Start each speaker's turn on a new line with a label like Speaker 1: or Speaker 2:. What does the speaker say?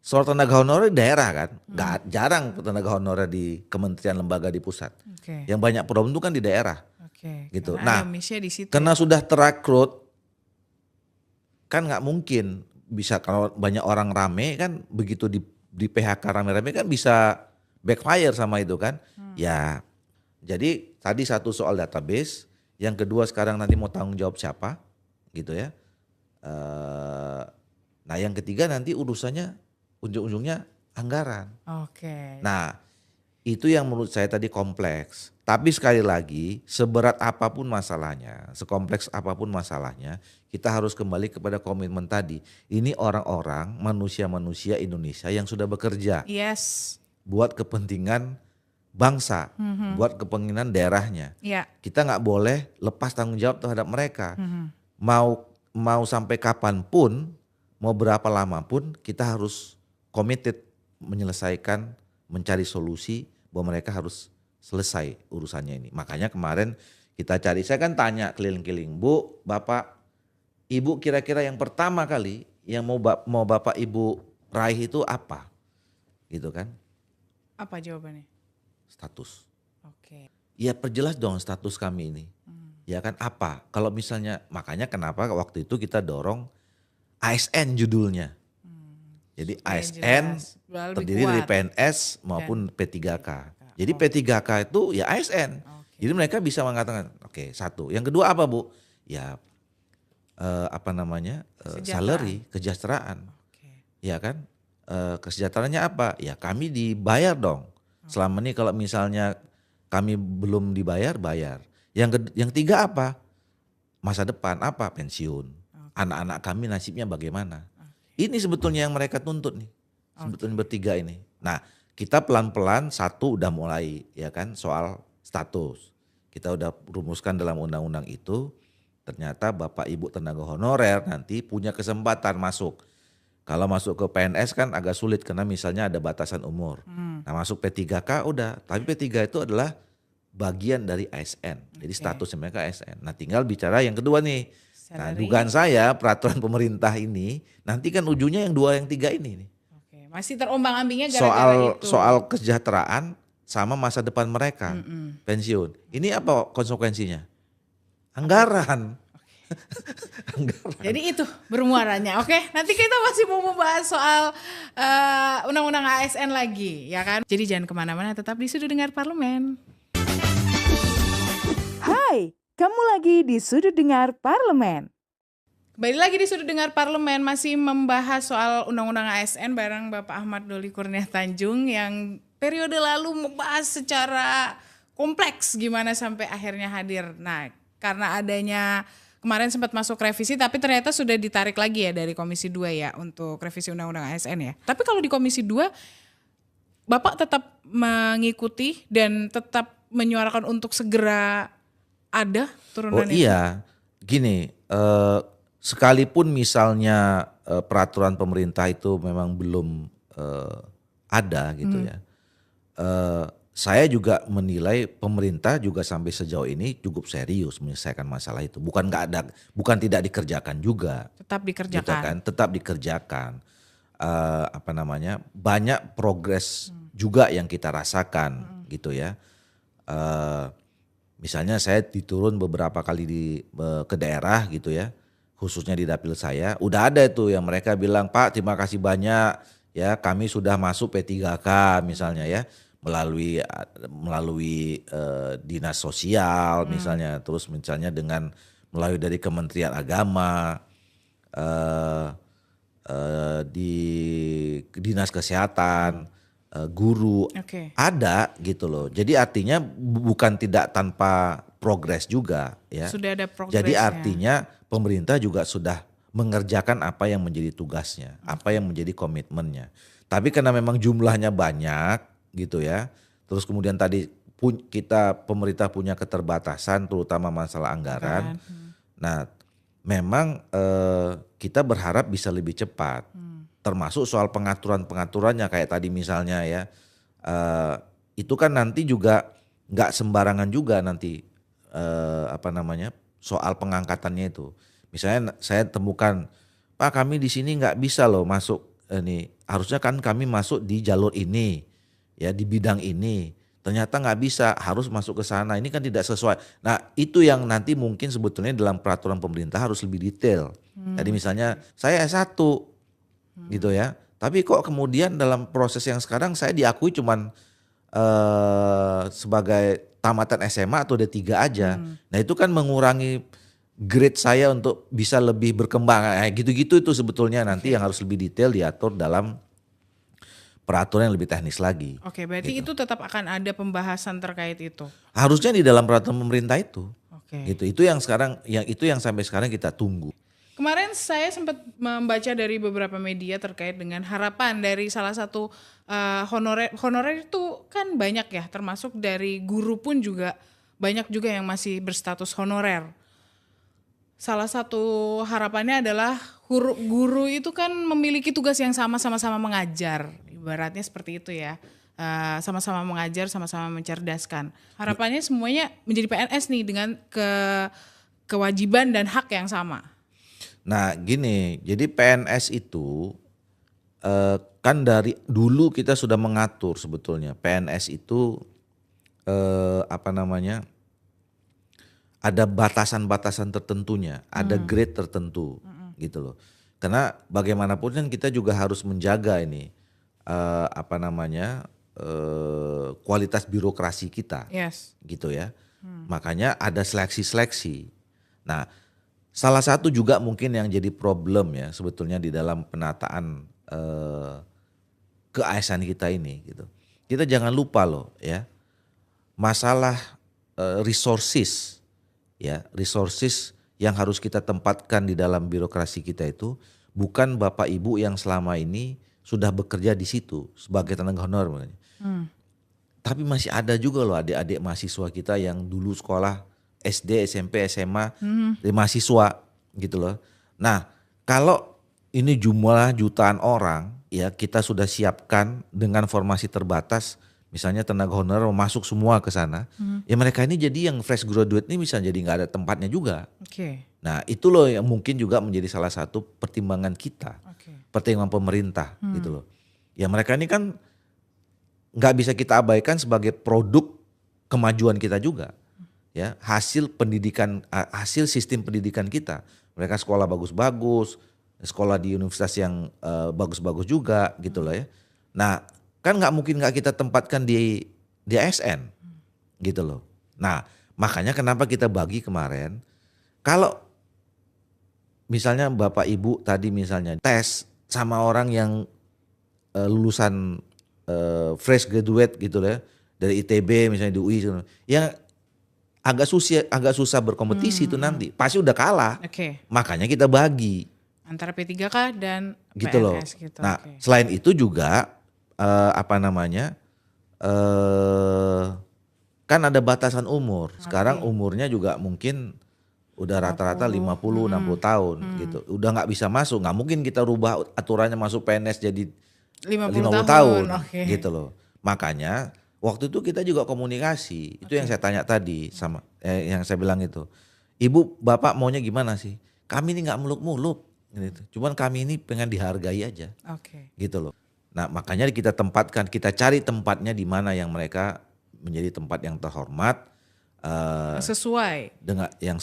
Speaker 1: soal tenaga honorer di daerah kan, jarang tenaga honorer di kementerian lembaga di pusat.
Speaker 2: Oke.
Speaker 1: Yang banyak problem itu kan di daerah,
Speaker 2: Oke.
Speaker 1: gitu.
Speaker 2: Karena
Speaker 1: Nah,
Speaker 2: ada miss-nya di situ.
Speaker 1: karena
Speaker 2: ya.
Speaker 1: sudah terekrut, kan nggak mungkin bisa kalau banyak orang rame kan begitu di PHK rame-rame kan bisa backfire sama itu kan. Ya, jadi tadi satu soal database, yang kedua sekarang nanti mau tanggung jawab siapa, gitu ya. Nah yang ketiga nanti urusannya ujung-ujungnya anggaran.
Speaker 2: Oke.
Speaker 1: Nah itu yang menurut saya tadi kompleks. Tapi sekali lagi seberat apapun masalahnya, sekompleks apapun masalahnya, kita harus kembali kepada komitmen tadi. Ini orang-orang, manusia-manusia Indonesia yang sudah bekerja
Speaker 2: Yes.
Speaker 1: buat kepentingan bangsa, buat kepentingan daerahnya.
Speaker 2: Ya.
Speaker 1: Kita nggak boleh lepas tanggung jawab terhadap mereka. Mau sampai kapanpun, mau berapa lama pun, kita harus committed menyelesaikan, mencari solusi bahwa mereka harus selesai urusannya ini. Makanya kemarin kita cari, saya kan tanya keliling-keliling, Bu, Bapak, Ibu kira-kira yang pertama kali yang mau Bapak Ibu raih itu apa? Gitu kan,
Speaker 2: Apa jawabannya?
Speaker 1: status.
Speaker 2: Oke.
Speaker 1: Ya perjelas dong status kami ini. Ya kan apa? Kalau misalnya, makanya kenapa waktu itu kita dorong ASN judulnya. Jadi
Speaker 2: Supaya
Speaker 1: ASN
Speaker 2: jelas. Lebih
Speaker 1: terdiri dari
Speaker 2: kuat.
Speaker 1: PNS maupun P3K. Jadi P3K itu ya ASN.
Speaker 2: Oke.
Speaker 1: Jadi mereka bisa mengatakan, oke, satu. Yang kedua apa Bu? Ya
Speaker 2: Kesejahteraan.
Speaker 1: salary, kesejahteraan.
Speaker 2: Oke.
Speaker 1: Ya kan? Kesejahteraannya apa? Ya kami dibayar dong. Selama ini kalau misalnya kami belum dibayar, bayar. Yang tiga apa? Masa depan apa? Pensiun. Anak-anak kami nasibnya bagaimana? Ini sebetulnya yang mereka tuntut nih. Sebetulnya bertiga ini. Nah, kita pelan-pelan satu udah mulai ya kan soal status. Kita udah rumuskan dalam undang-undang itu. Ternyata Bapak Ibu tenaga honorer nanti punya kesempatan masuk. Kalau masuk ke PNS kan agak sulit karena misalnya ada batasan umur. Nah masuk P3K udah, tapi P3 itu adalah bagian dari ASN. Jadi statusnya mereka ASN. Nah tinggal bicara yang kedua nih. Nah
Speaker 2: Salary.
Speaker 1: dugaan saya peraturan pemerintah ini nanti kan ujungnya yang dua yang tiga ini nih.
Speaker 2: Oke. Masih terombang-ambingnya gara-gara itu.
Speaker 1: Soal kesejahteraan sama masa depan mereka, pensiun. Ini apa konsekuensinya? Anggaran.
Speaker 2: Jadi itu bermuaranya. Oke, nanti kita masih mau membahas soal undang-undang ASN lagi, ya kan? Jadi jangan kemana-mana, tetap di Sudut Dengar Parlemen.
Speaker 3: Hai, kamu lagi di Sudut Dengar Parlemen.
Speaker 2: Kembali lagi di Sudut Dengar Parlemen, masih membahas soal undang-undang ASN bareng Bapak Ahmad Doli Kurnia Tanjung yang periode lalu membahas secara kompleks gimana sampai akhirnya hadir. Nah, karena adanya kemarin sempat masuk revisi tapi ternyata sudah ditarik lagi ya dari Komisi 2 ya untuk revisi undang-undang ASN ya. Tapi kalau di Komisi 2 Bapak tetap mengikuti dan tetap menyuarakan untuk segera ada turunan itu?
Speaker 1: Iya, gini, sekalipun misalnya peraturan pemerintah itu memang belum ada gitu ya. Saya juga menilai pemerintah juga sampai sejauh ini cukup serius menyelesaikan masalah itu. Bukan tidak dikerjakan juga.
Speaker 2: Tetap dikerjakan.
Speaker 1: Gitu kan, tetap dikerjakan. Banyak progres juga yang kita rasakan gitu ya. Misalnya saya diturun beberapa kali ke daerah gitu ya, khususnya di dapil saya, udah ada itu yang mereka bilang, Pak terima kasih banyak ya kami sudah masuk P3K misalnya ya, melalui dinas sosial misalnya, terus misalnya melalui dari Kementerian Agama, di dinas kesehatan, guru, ada gitu loh. Jadi artinya bukan tidak tanpa progres juga ya.
Speaker 2: Sudah ada progresnya.
Speaker 1: Jadi artinya pemerintah juga sudah mengerjakan apa yang menjadi tugasnya, apa yang menjadi komitmennya. Tapi karena memang jumlahnya banyak gitu ya. Terus kemudian tadi pemerintah punya keterbatasan terutama masalah anggaran. Nah, memang kita berharap bisa lebih cepat. Termasuk soal pengaturannya kayak tadi misalnya ya, itu kan nanti juga nggak sembarangan juga nanti soal pengangkatannya itu. Misalnya saya temukan, Pak kami di sini nggak bisa loh masuk nih harusnya kan kami masuk di jalur ini, ya di bidang ini. Ternyata nggak bisa, harus masuk ke sana. Ini kan tidak sesuai. Nah itu yang nanti mungkin sebetulnya dalam peraturan pemerintah harus lebih detail. Jadi misalnya saya S1 gitu ya. Tapi kok kemudian dalam proses yang sekarang saya diakui cuman sebagai tamatan SMA atau D3 aja. Nah itu kan mengurangi grade saya untuk bisa lebih berkembang. Gitu-gitu itu sebetulnya nanti yang harus lebih detail diatur dalam peraturan yang lebih teknis lagi.
Speaker 2: Oke, berarti itu tetap akan ada pembahasan terkait itu.
Speaker 1: Harusnya di dalam peraturan pemerintah itu.
Speaker 2: Oke.
Speaker 1: Gitu. Itu yang sekarang yang sampai sekarang kita tunggu.
Speaker 2: Kemarin saya sempat membaca dari beberapa media terkait dengan harapan dari salah satu honorer itu kan banyak ya, termasuk dari guru pun juga banyak juga yang masih berstatus honorer. Salah satu harapannya adalah guru itu kan memiliki tugas yang sama-sama mengajar, ibaratnya seperti itu ya. Sama-sama mengajar, sama-sama mencerdaskan. Harapannya semuanya menjadi PNS nih dengan kewajiban dan hak yang sama.
Speaker 1: Nah gini, jadi PNS itu kan dari dulu kita sudah mengatur sebetulnya PNS itu ada batasan-batasan tertentunya, ada grade tertentu gitu loh. Karena bagaimanapun kan kita juga harus menjaga ini kualitas birokrasi kita, gitu ya. Makanya ada seleksi-seleksi. Nah, salah satu juga mungkin yang jadi problem ya sebetulnya di dalam penataan ke-ASN kita ini gitu. Kita jangan lupa loh ya, masalah resources yang harus kita tempatkan di dalam birokrasi kita itu bukan Bapak Ibu yang selama ini sudah bekerja di situ sebagai tenaga honor. Tapi masih ada juga loh adik-adik mahasiswa kita yang dulu sekolah SD, SMP, SMA, mahasiswa gitu loh. Nah kalau ini jumlah jutaan orang ya kita sudah siapkan dengan formasi terbatas. Misalnya tenaga honorer masuk semua ke sana, ya mereka ini jadi yang fresh graduate ini bisa jadi nggak ada tempatnya juga. Nah itu loh yang mungkin juga menjadi salah satu pertimbangan kita, pertimbangan pemerintah gitu loh. Ya mereka ini kan nggak bisa kita abaikan sebagai produk kemajuan kita juga, ya hasil pendidikan, hasil sistem pendidikan kita. Mereka sekolah bagus-bagus, sekolah di universitas yang bagus-bagus juga gitu loh ya. Nah kan nggak mungkin nggak kita tempatkan di ASN gitu loh. Nah makanya kenapa kita bagi kemarin, kalau misalnya Bapak Ibu tadi misalnya tes sama orang yang lulusan fresh graduate gitu loh ya, dari ITB misalnya di UI, yang agak susah berkompetisi itu nanti pasti udah kalah. Makanya kita bagi
Speaker 2: antara P3K dan
Speaker 1: gitu loh.
Speaker 2: PNS gitu.
Speaker 1: Nah selain itu juga kan ada batasan umur. Sekarang umurnya juga mungkin udah rata-rata 50-60 tahun gitu. Udah nggak bisa masuk, nggak mungkin kita rubah aturannya masuk PNS jadi 50 tahun gitu loh. Makanya waktu itu kita juga komunikasi. Itu yang saya tanya tadi sama yang saya bilang itu. Ibu, Bapak maunya gimana sih? Kami ini nggak muluk-muluk gitu. Cuman kami ini pengen dihargai aja. Gitu loh. Nah makanya kita tempatkan, kita cari tempatnya di mana yang mereka menjadi tempat yang terhormat,
Speaker 2: sesuai
Speaker 1: dengan yang